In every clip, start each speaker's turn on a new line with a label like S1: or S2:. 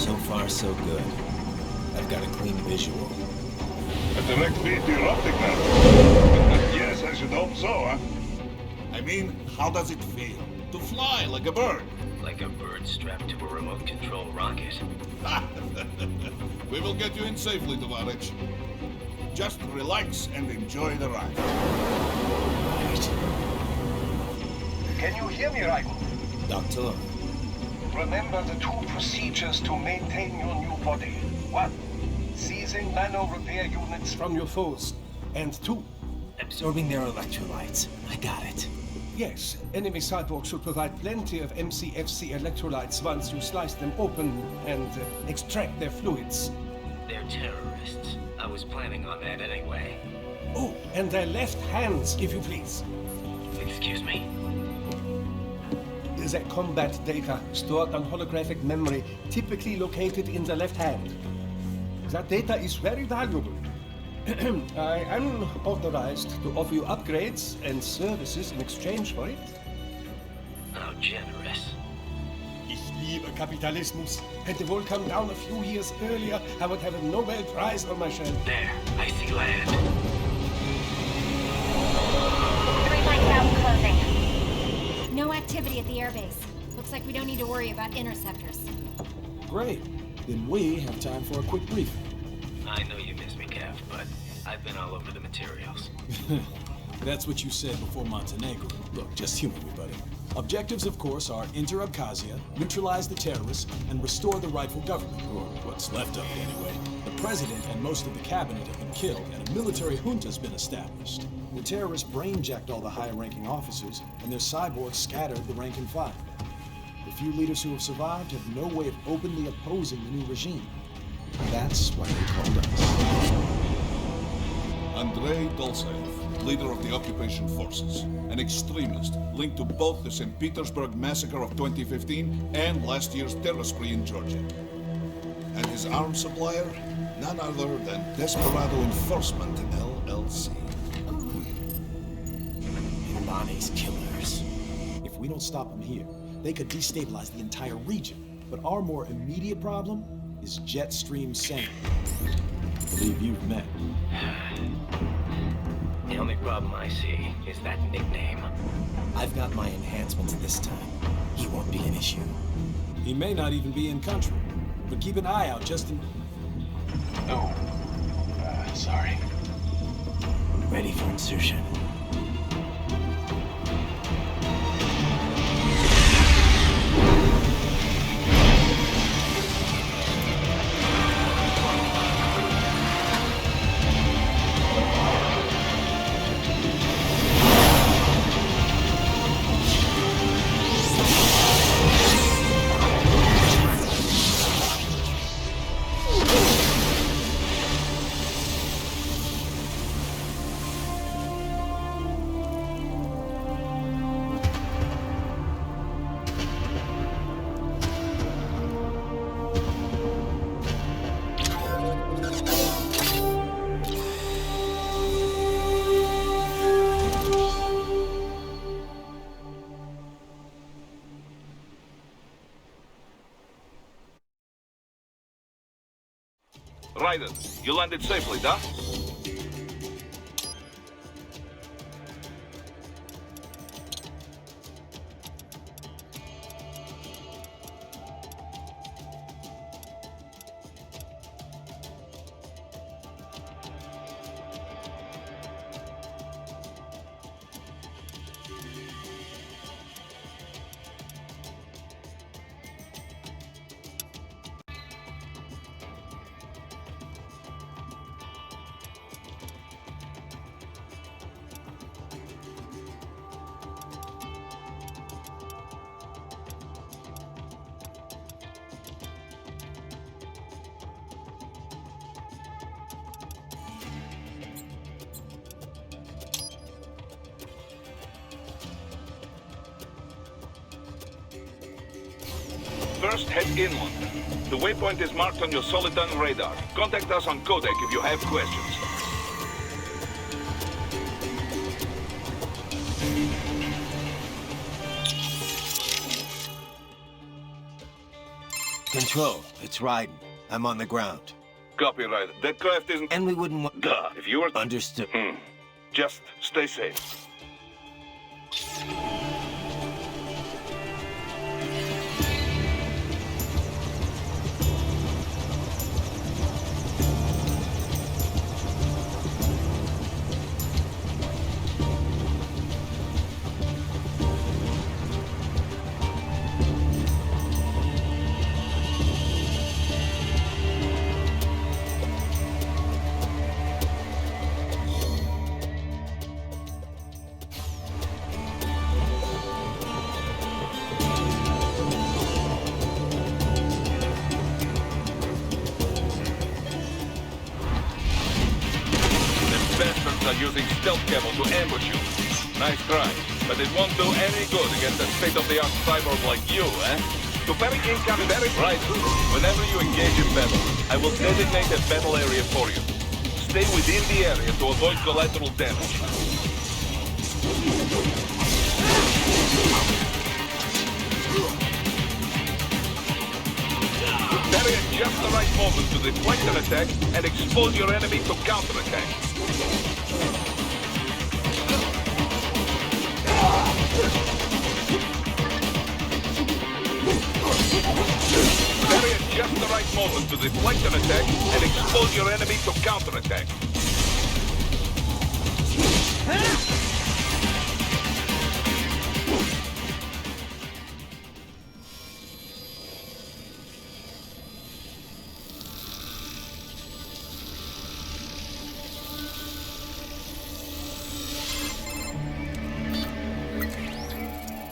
S1: So far, so good. I've got a clean visual.
S2: A direct feed to your optic nerve. Yes, I should hope so, huh?
S3: I mean, how does it feel? To fly like a bird?
S1: Like a bird strapped to a remote control rocket.
S3: We will get you in safely, Tovarich. Just relax and enjoy the ride.
S1: Right.
S4: Can you hear me, Raiko?
S1: Doctor,
S4: Remember the two procedures to maintain your new body. 1. Seizing nano repair units from your foes. And 2.
S1: absorbing their electrolytes. I got it.
S4: Yes, enemy cyborgs should provide plenty of MCFC electrolytes once you slice them open and extract their fluids.
S1: They're terrorists. I was planning on that anyway.
S4: Oh, and their left hands, if you please.
S1: Excuse me?
S4: Their combat data stored on holographic memory, typically located in the left hand. That data is very valuable. I am authorized to offer you upgrades and services in exchange for it.
S1: How generous.
S4: Ich liebe Kapitalismus. Had the world come down a few years earlier, I would have a Nobel Prize on my shelf.
S1: There, I see land.
S5: 3 miles out closing. No activity at the airbase. Looks like we don't need to worry about interceptors.
S6: Great. Then we have time for a quick briefing.
S1: I know you miss me, Kev, but I've been all over the materials.
S6: That's what you said before Montenegro. Look, just humor me, buddy. Objectives, of course, are enter Abkhazia, neutralize the terrorists, and restore the rightful government, or what's left of it anyway. The president and most of the cabinet have been killed, and a military junta's been established. The terrorists brainjacked all the higher-ranking officers, and their cyborgs scattered the rank and file. The few leaders who have survived have no way of openly opposing the new regime. That's why they called us.
S3: Andrei Dolzaev, leader of the occupation forces, an extremist linked to both the St. Petersburg massacre of 2015 and last year's terror spree in Georgia. And his arms supplier, none other than Desperado Enforcement, LLC.
S1: Lonnie's killers.
S6: If we don't stop them here, they could destabilize the entire region. But our more immediate problem is Jetstream Sane. I believe you've met.
S1: The only problem I see is that nickname. I've got my enhancements this time. He won't be an issue.
S6: He may not even be in country, but keep an eye out just in...
S4: Oh, sorry.
S1: Ready for insertion.
S2: Raiden, you landed safely, да? First, head inland. The waypoint is marked on your Soliton radar. Contact us on codec if you have questions.
S1: Control, it's Raiden. I'm on the ground.
S2: Copy, Ryder. That craft isn't...
S1: And we wouldn't want...
S2: Duh. If you were...
S1: Understood.
S2: Just stay safe. Are using stealth cable to ambush you. Nice try, but it won't do any good against a state-of-the-art cyborg like you, eh? To parry incoming very right. Whenever you engage in battle, I will designate a battle area for you. Stay within the area to avoid collateral damage. Parry at just the right moment to deflect an attack and expose your enemy to counterattack. Parry at just the right moment to deflect an attack and expose your enemy to counterattack.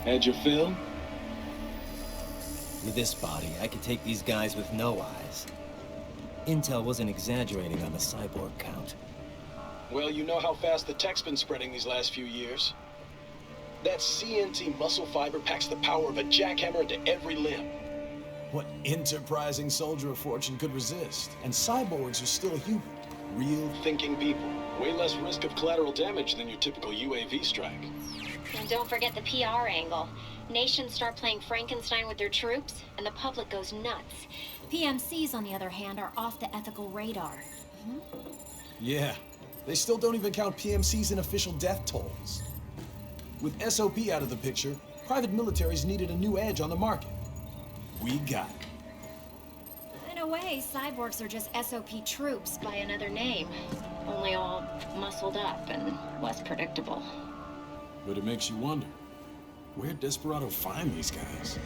S6: Had your fill?
S1: With this body, I could take these guys with no eyes. Intel wasn't exaggerating on the cyborg count.
S7: Well, you know how fast the tech's been spreading these last few years. That CNC muscle fiber packs the power of a jackhammer into every limb.
S6: What enterprising soldier of fortune could resist? And cyborgs are still human. Real
S7: Thinking people. Way less risk of collateral damage than your typical UAV strike.
S5: And don't forget the PR angle. Nations start playing Frankenstein with their troops, and the public goes nuts. PMCs, on the other hand, are off the ethical radar.
S6: Yeah, they still don't even count PMCs in official death tolls. With SOP out of the picture, private militaries needed a new edge on the market. We got it.
S5: In a way, cyborgs are just SOP troops by another name. Only all muscled up and less predictable.
S6: But it makes you wonder, where'd Desperado find these guys?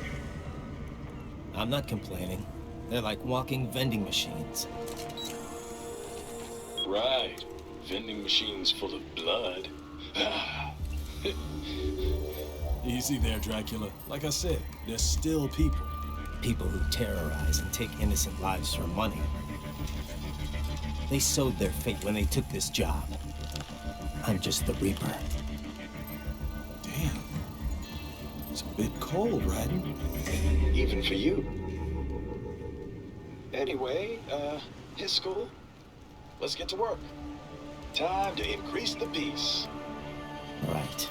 S1: I'm not complaining. They're like walking vending machines.
S7: Right. Vending machines full of blood.
S6: Easy there, Dracula. Like I said, they're still people.
S1: People who terrorize and take innocent lives for money. They sowed their fate when they took this job. I'm just the Reaper.
S6: Damn. It's a bit cold, Raiden.
S7: Even for you. Anyway, his school. Let's get to work. Time to increase the peace.
S1: Right.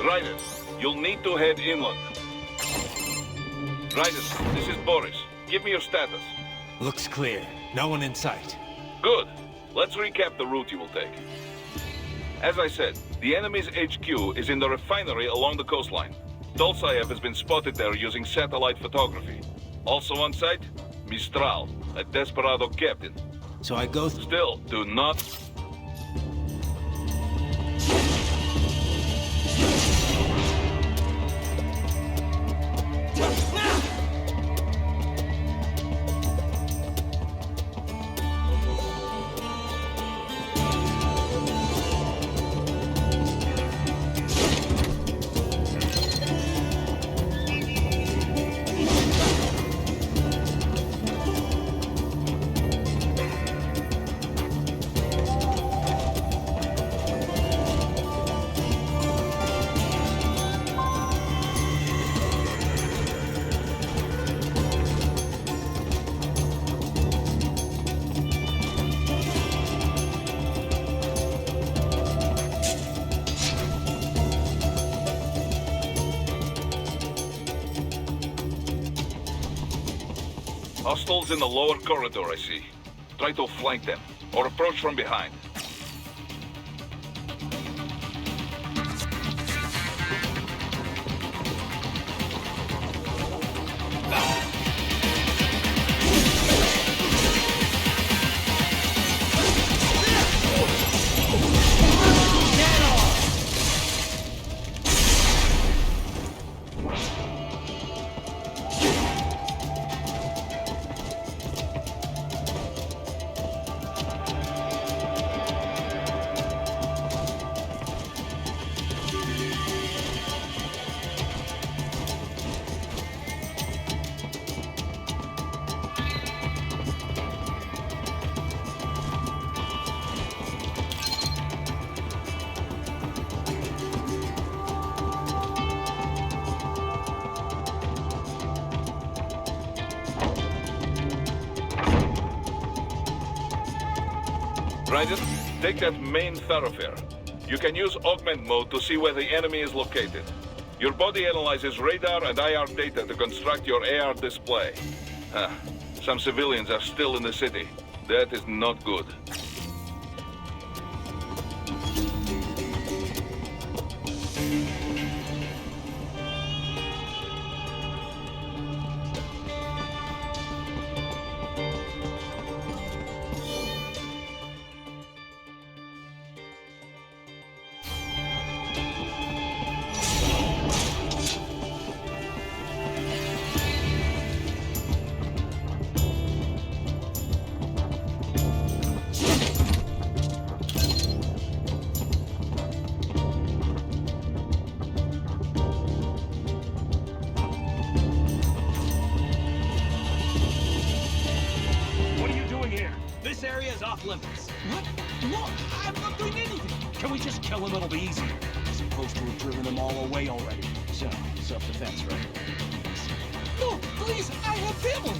S2: Ryder, you'll need to head inland. Ryder, this is Boris. Give me your status.
S1: Looks clear. No one in sight.
S2: Good. Let's recap the route you will take. As I said, the enemy's HQ is in the refinery along the coastline. Dolzaev has been spotted there using satellite photography. Also on site, Mistral, a desperado captain.
S1: So I go
S2: Still, do not... Hostiles in the lower corridor, I see. Try to flank them, or approach from behind. Ryder, take that main thoroughfare. You can use augment mode to see where the enemy is located. Your body analyzes radar and IR data to construct your AR display. Some civilians are still in the city. That is not good.
S8: This area is off limits. What? Look, I'm not doing anything. Can we just kill him? It'll be easier. We're supposed to have driven them all away already. So, self-defense, right? No, please, I have family.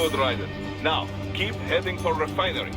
S2: Good, Raiden. Now, keep heading for refinery.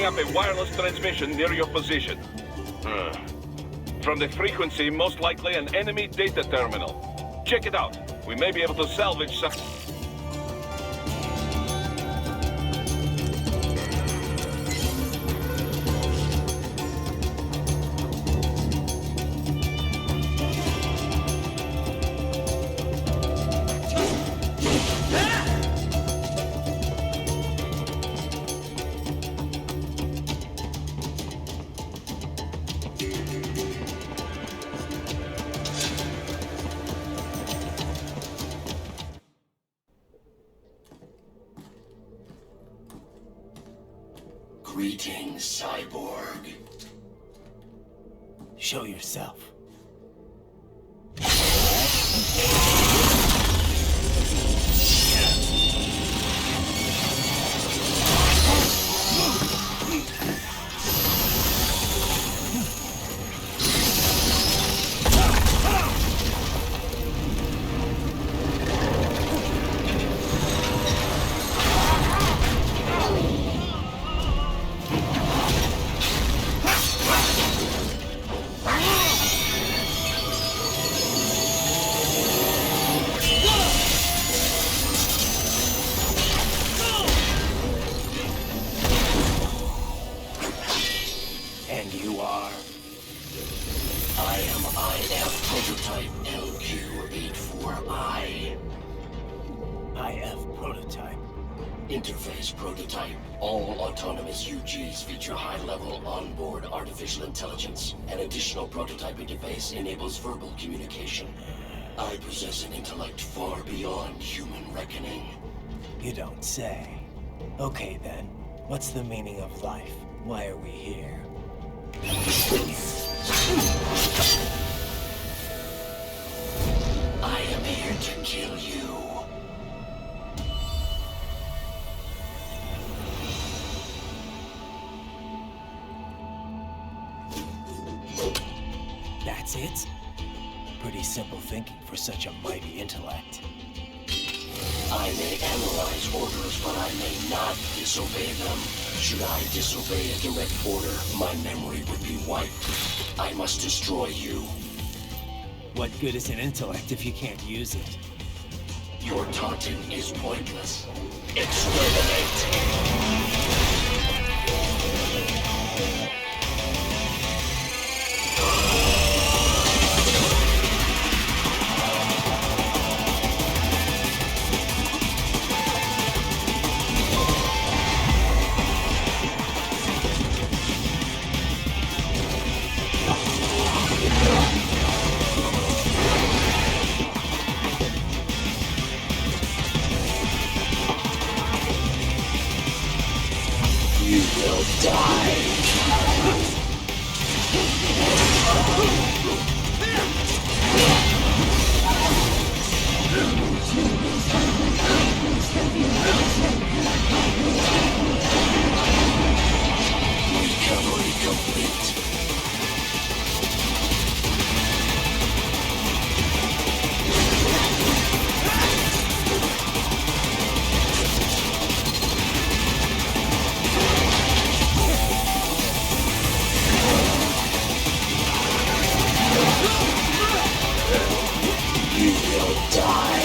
S2: Up a wireless transmission near your position. From the frequency, most likely an enemy data terminal. Check it out. We may be able to salvage some...
S9: Greetings, cyborg.
S1: Show yourself. And you are?
S9: I am IF Prototype LQ84I.
S1: IF Prototype.
S9: Interface Prototype. All autonomous UGs feature high-level onboard artificial intelligence. An additional prototype interface enables verbal communication. I possess an intellect far beyond human reckoning.
S1: You don't say. Okay then, what's the meaning of life? Why are we here?
S9: I am here to kill you.
S1: That's it? Pretty simple thinking for such a mighty intellect.
S9: I may analyze orders, but I may not disobey them. Should I disobey a direct order, my memory would be wiped. I must destroy you.
S1: What good is an intellect if you can't use it?
S9: Your taunting is pointless. Exterminate! You will die. Recovery complete. You will die.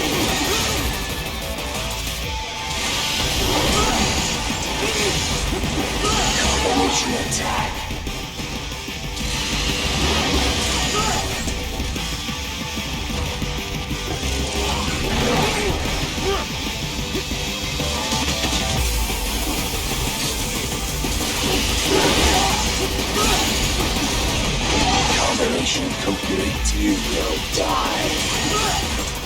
S9: Combination attack. Combination complete. You will die.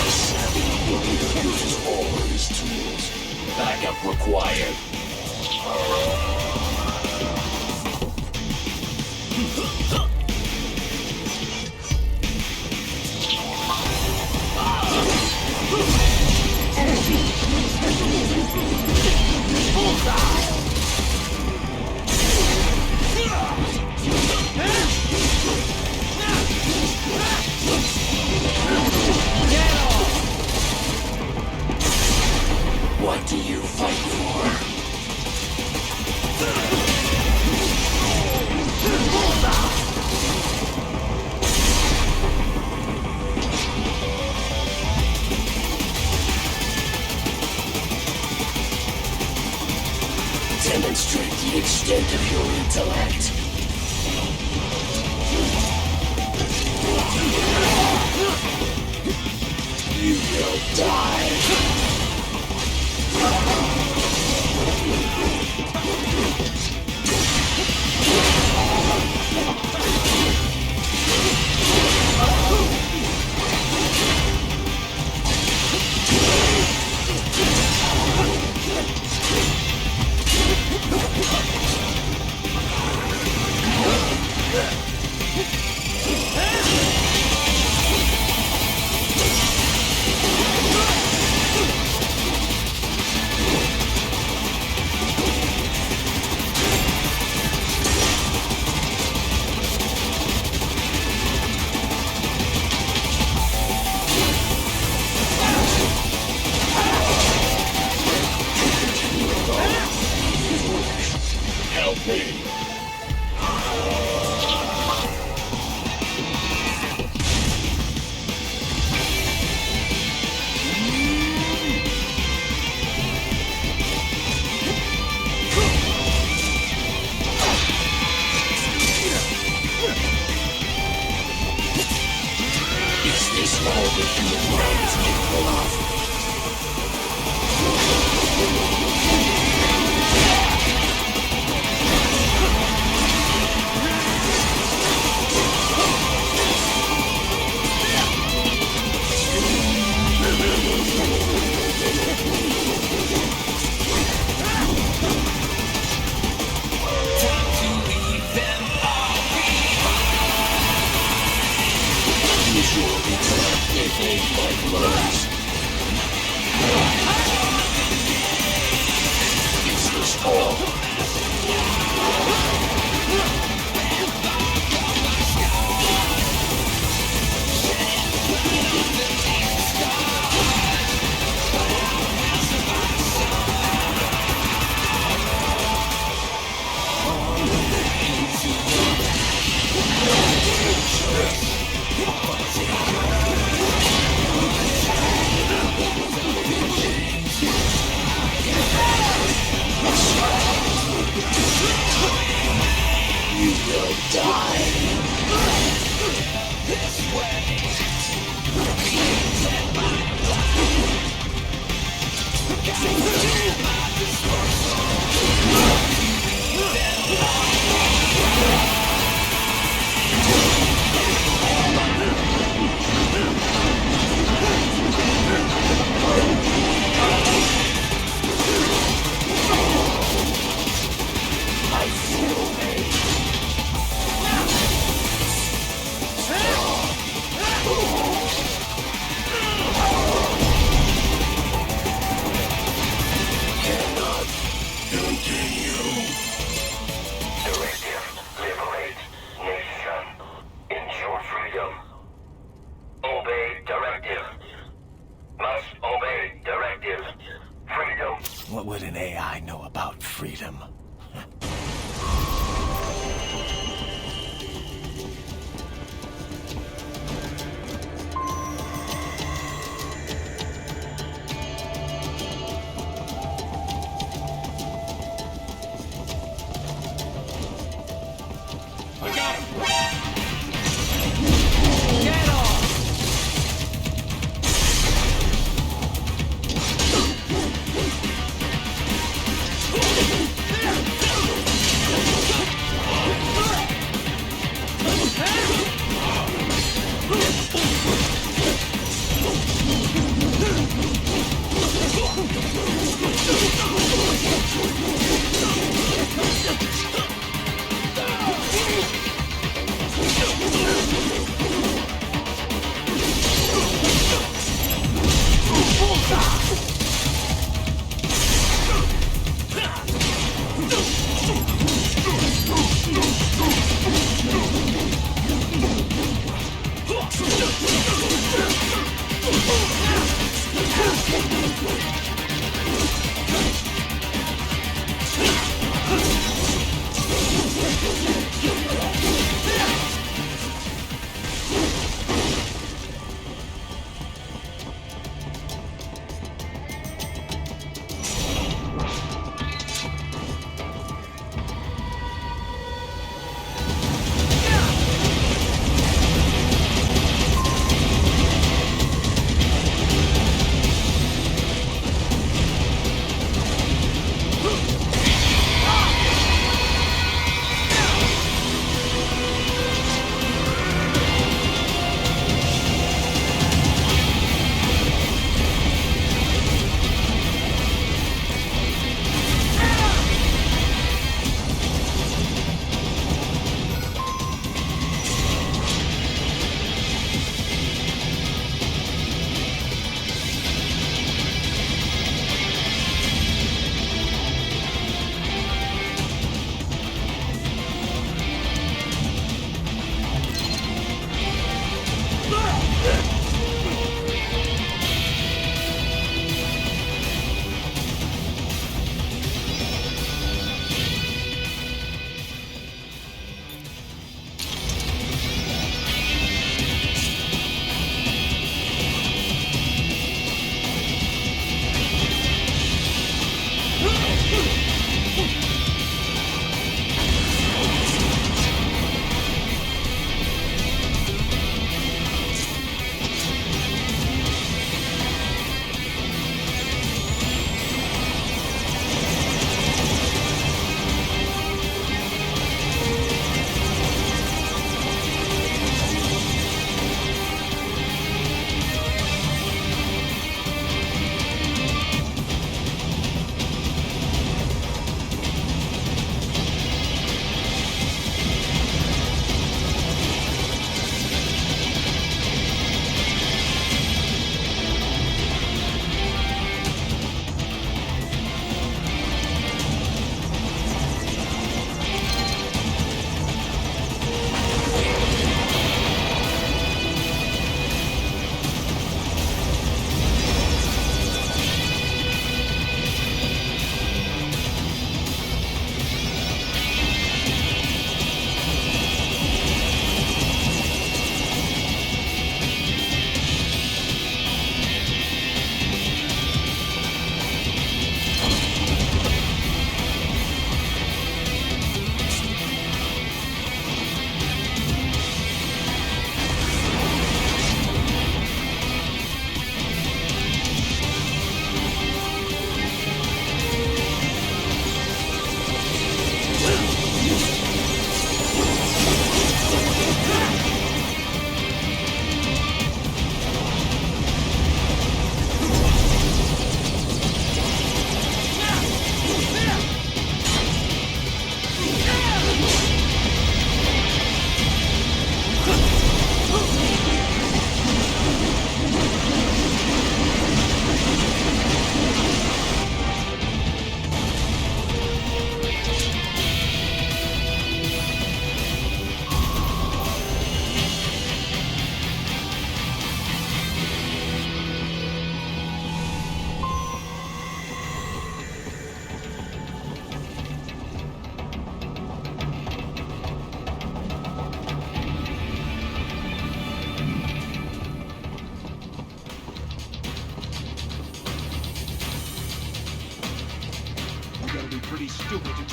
S9: Savvy warrior uses all of his tools. Backup required. Demonstrate the extent of your intellect. You will die. Help me. Is this all the human mind is capable of?
S1: What would an AI know about freedom?
S8: I got him!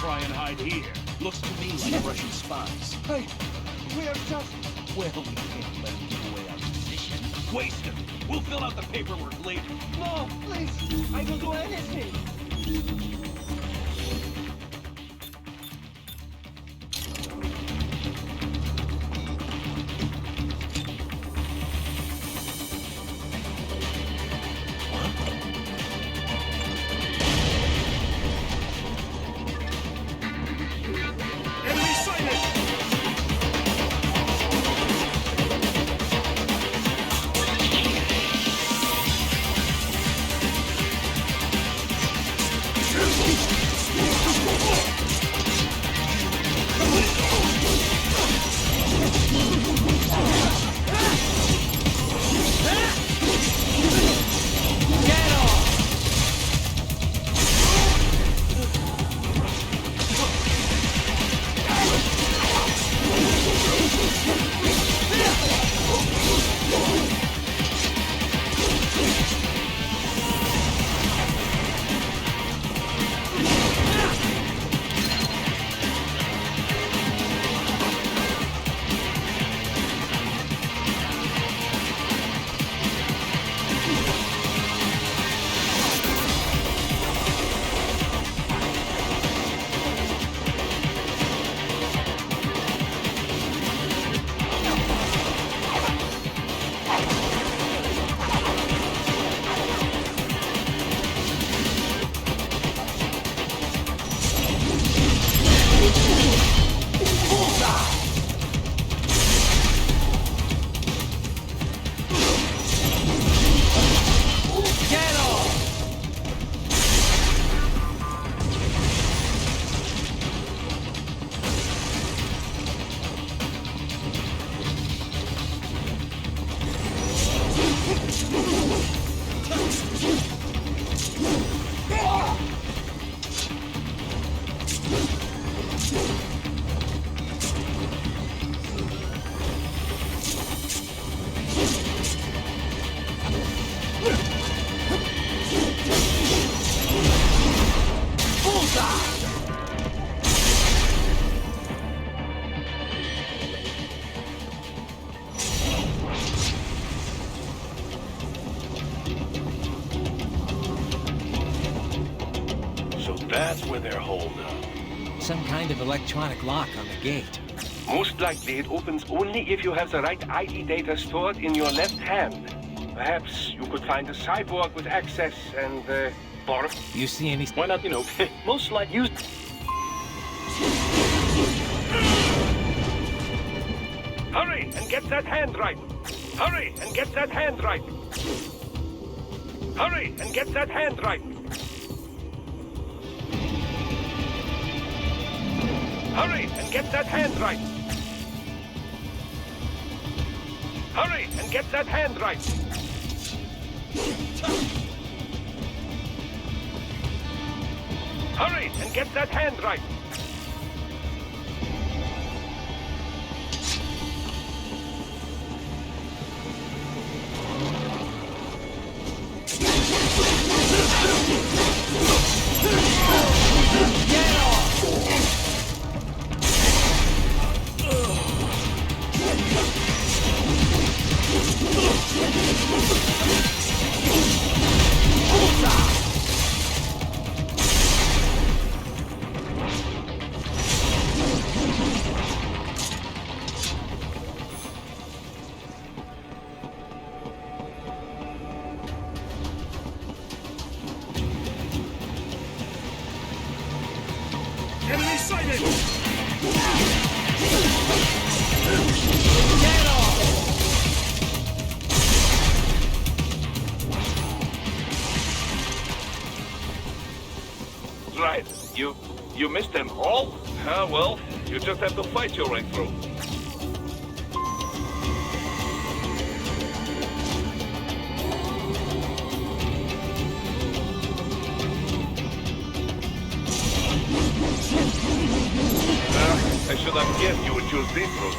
S8: try and hide here. Looks to me like Russian spies.
S4: Hey, we are just...
S8: Well, we can't let them give away our position. Waste them. We'll fill out the paperwork later.
S4: No, please, I will do anything.
S2: That's where they're holed up.
S1: Some kind of electronic lock on the gate.
S10: Most likely it opens only if you have the right ID data stored in your left hand. Perhaps you could find a cyborg with access and, or...
S1: You see any...
S10: Why not, most likely use... Hurry and get that hand right! Hurry and get that hand right! Hurry and get that hand right! Hurry and get that hand right! Hurry and get that hand right! Hurry and get that hand right!
S8: Enemy sighted!
S2: Right. You missed them all? Well, you just have to fight your way through. I should have guessed you would choose this route.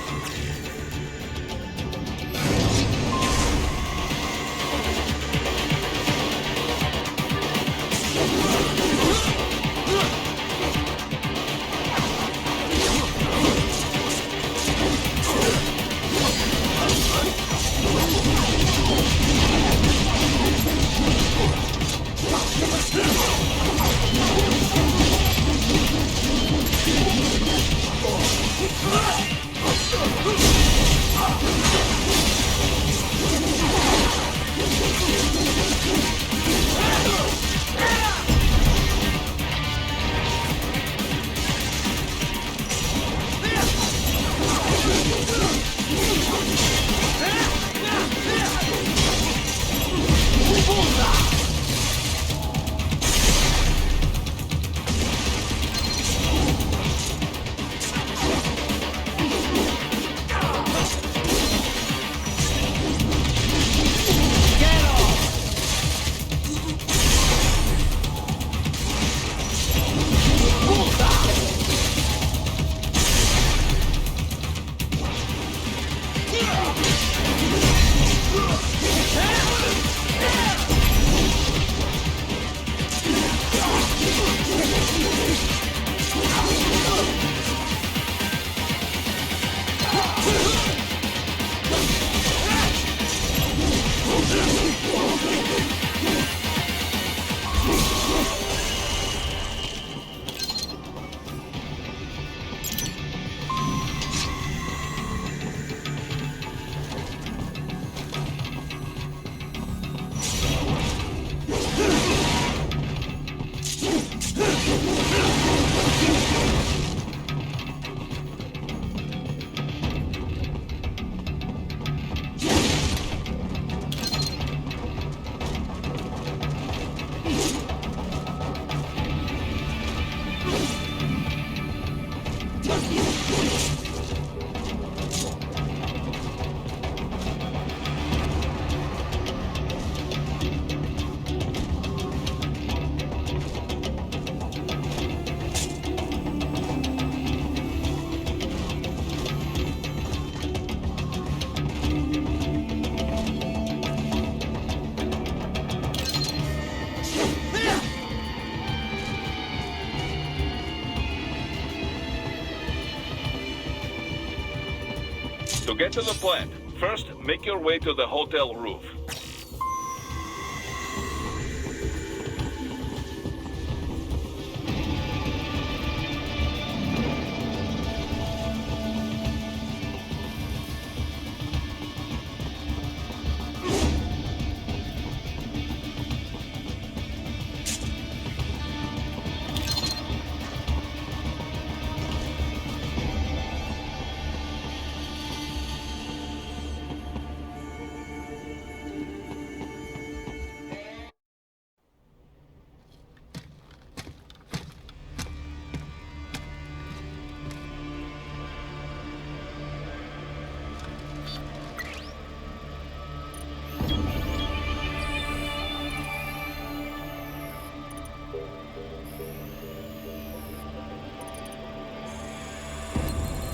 S2: To get to the plant, first make your way to the hotel roof.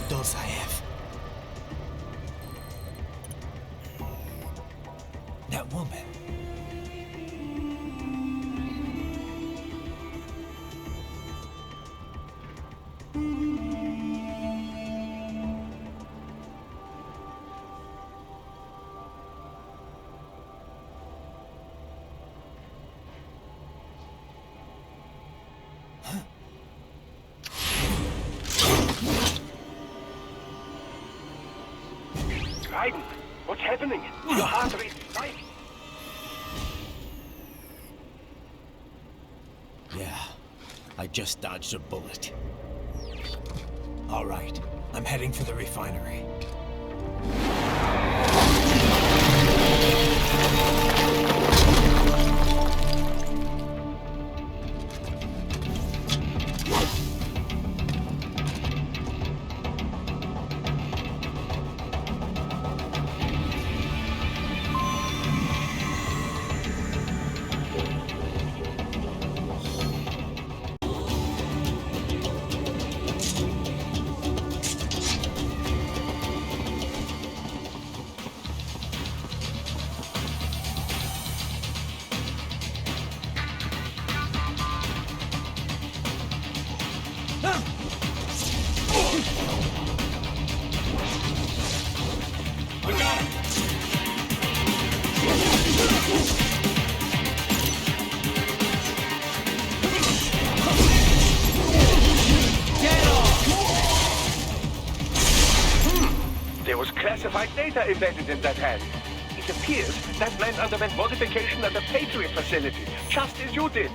S1: Those I have. That woman.
S10: Raiden, what's happening? Your heart rate is dying.
S1: Yeah, I just dodged a bullet. All right, I'm heading for the refinery.
S10: There was classified data embedded in that hand. It appears that man underwent modification at the Patriot facility, just as you did.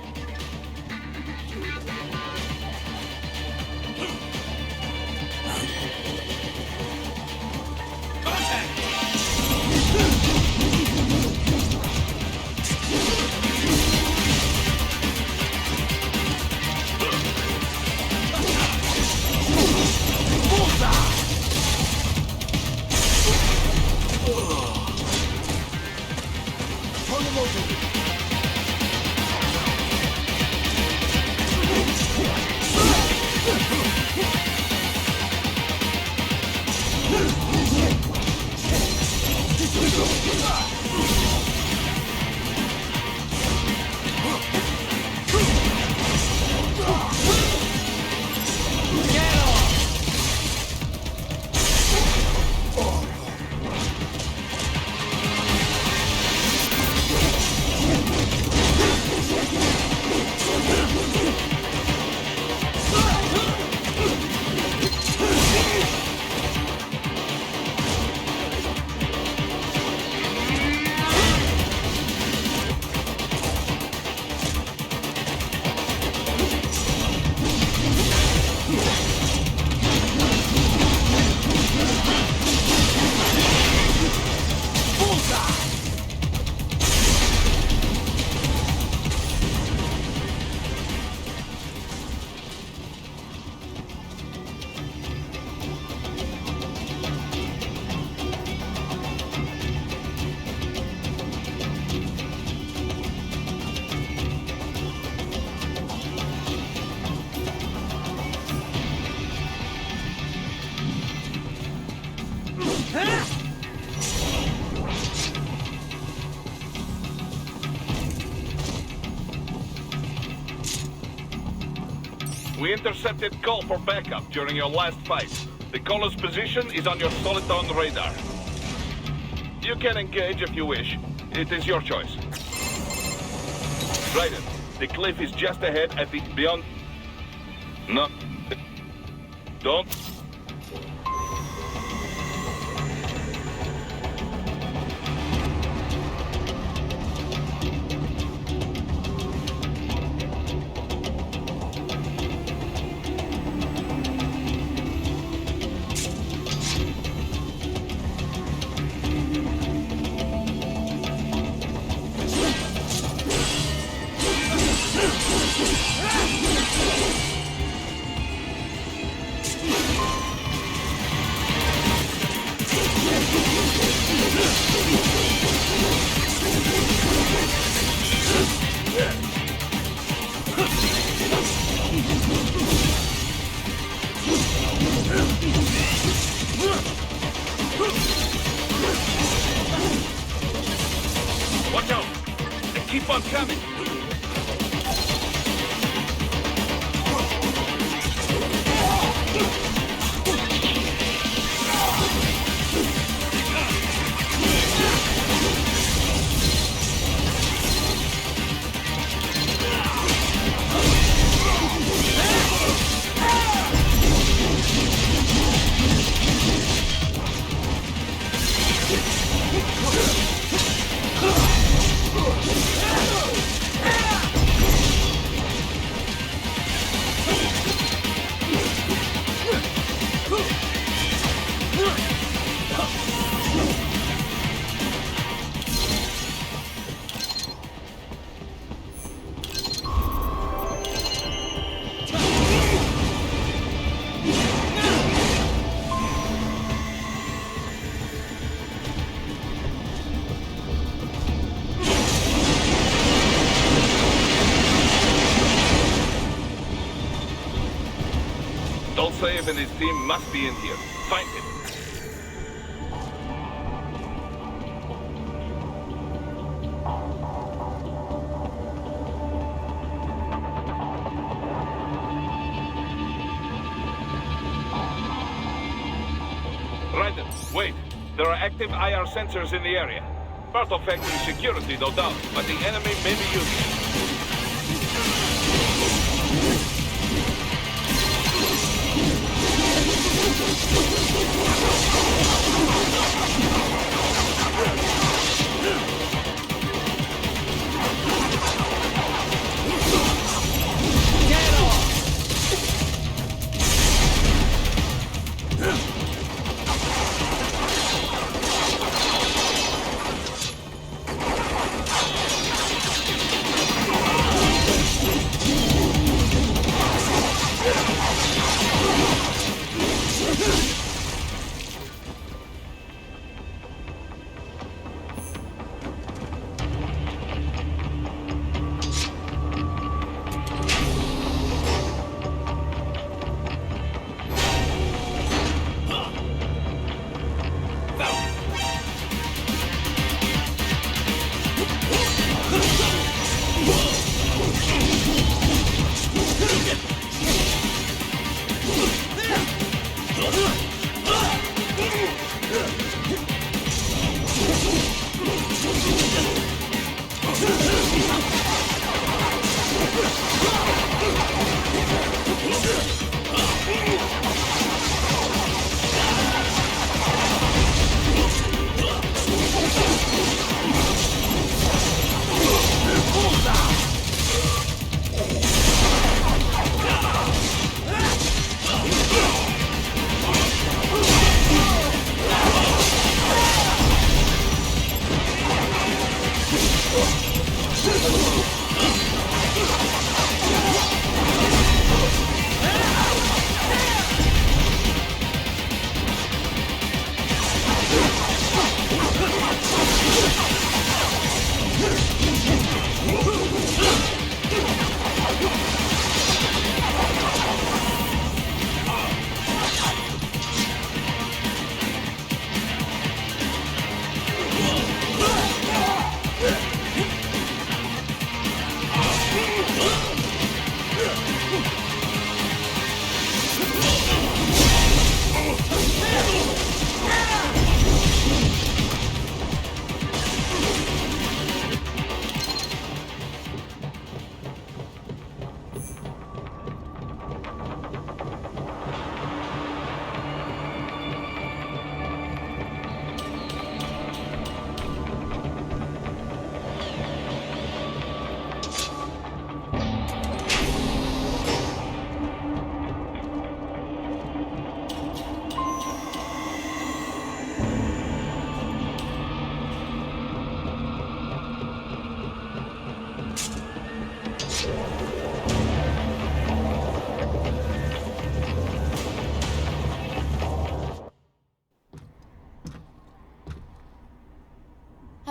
S2: We intercepted call for backup during your last fight. The caller's position is on your Soliton radar. You can engage if you wish. It is your choice. Raiden, the cliff is just ahead at the beyond... No. Don't. Watch out! And keep on coming! Dolsaev and his team must be in here. Find him. Raiden, wait. There are active IR sensors in the area. Part of factory security, no doubt, but the enemy may be using it.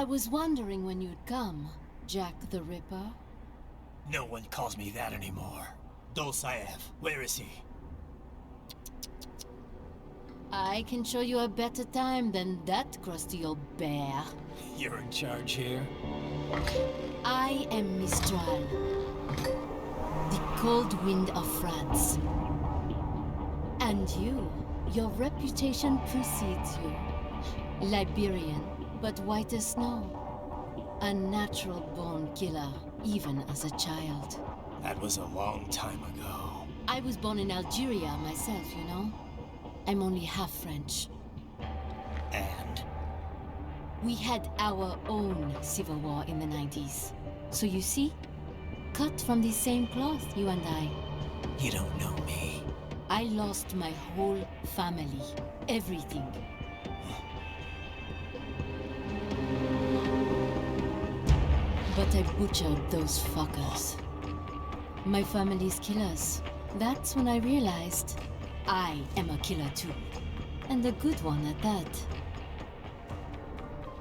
S11: I was wondering when you'd come, Jack the Ripper.
S1: No one calls me that anymore. Dolsaev, where is he?
S11: I can show you a better time than that crusty old bear.
S1: You're in charge here?
S11: I am Mistral, the cold wind of France. And your reputation precedes you. Liberian, but white as snow. A natural-born killer, even as a child.
S1: That was a long time ago.
S11: I was born in Algeria myself, you know? I'm only half French.
S1: And?
S11: We had our own civil war in the 90s. So you see? Cut from the same cloth, you and I.
S1: You don't know me.
S11: I lost my whole family. Everything. But I butchered those fuckers. My family's killers. That's when I realized I am a killer too. And a good one at that.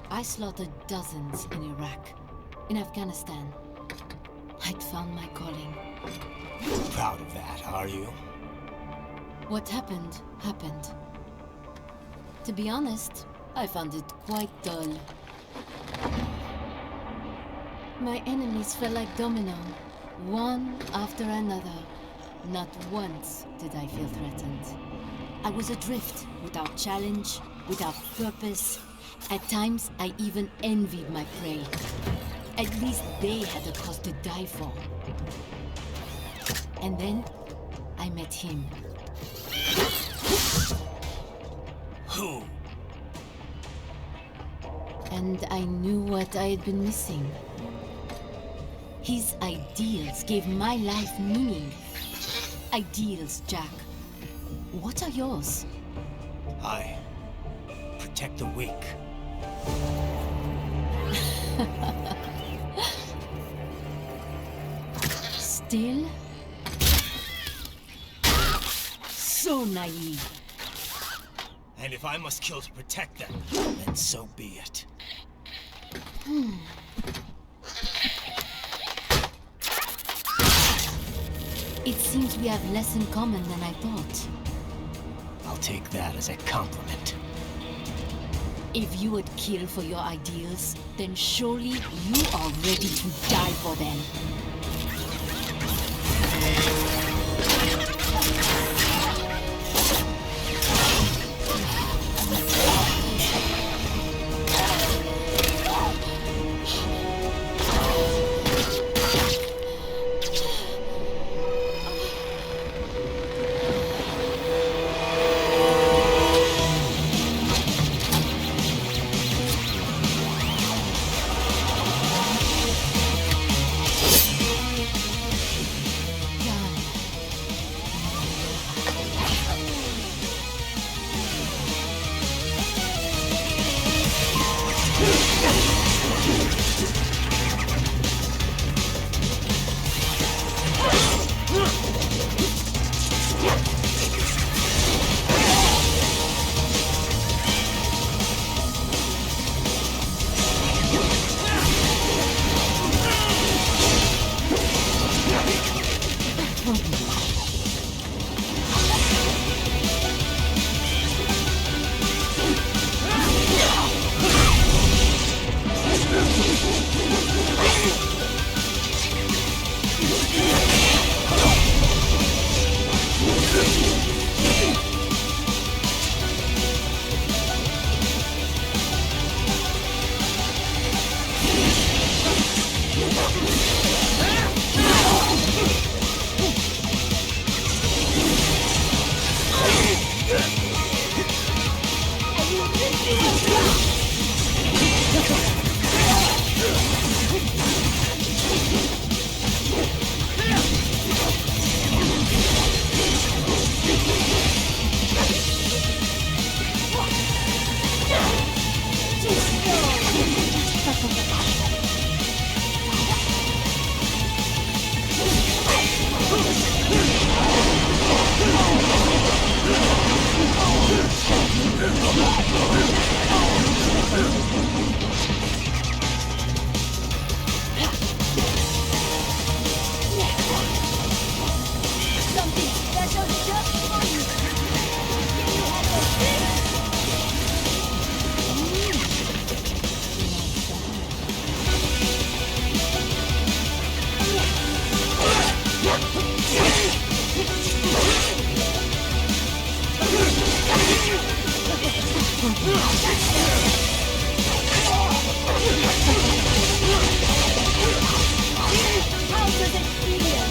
S11: I slaughtered dozens in Iraq, in Afghanistan. I'd found my calling.
S1: Proud of that, are you?
S11: What happened, happened. To be honest, I found it quite dull. My enemies fell like domino, one after another. Not once did I feel threatened. I was adrift, without challenge, without purpose. At times, I even envied my prey. At least they had a cause to die for. And then, I met him.
S1: Who?
S11: And I knew what I had been missing. His ideals gave my life meaning. Ideals, Jack. What are yours?
S1: I protect the weak.
S11: Still? So naive.
S1: And if I must kill to protect them, then so be it.
S11: It seems we have less in common than I thought.
S1: I'll take that as a compliment.
S11: If you would kill for your ideals, then surely you are ready to die for them. How does it feel?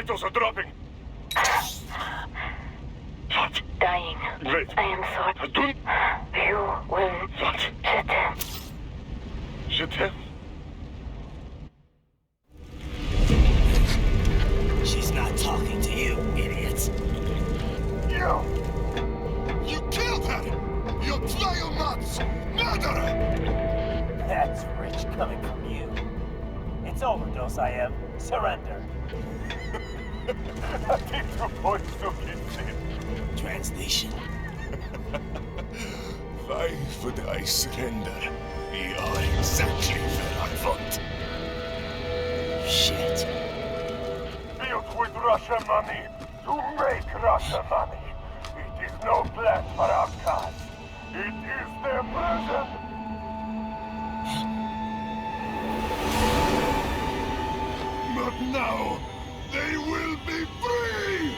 S2: vitals are dropping. What?
S12: Dying.
S2: Wait.
S12: I am sorry.
S2: Don't...
S12: You will...
S2: What?
S12: Je t'aime.
S2: Je t'aime?
S1: She's not talking to you, idiot.
S3: You killed her! You trial nuts! Murderer!
S1: That's rich coming from you. It's overdose, I am. Surrender. Translation.
S2: Why would I surrender? We are exactly where I want.
S1: Shit.
S2: Built with Russian money to make Russian money. It is no plan for our cause. It is their prison.
S3: But now, they will be free!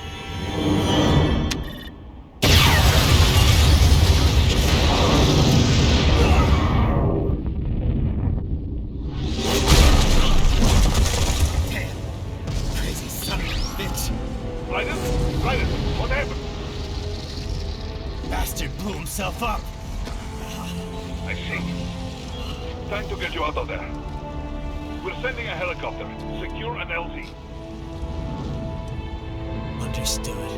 S1: Crazy son of a bitch.
S2: Raiden, what happened?
S1: Bastard blew himself up.
S2: I see. Time to get you out of there. We're sending a helicopter. Secure an LZ.
S1: Understood.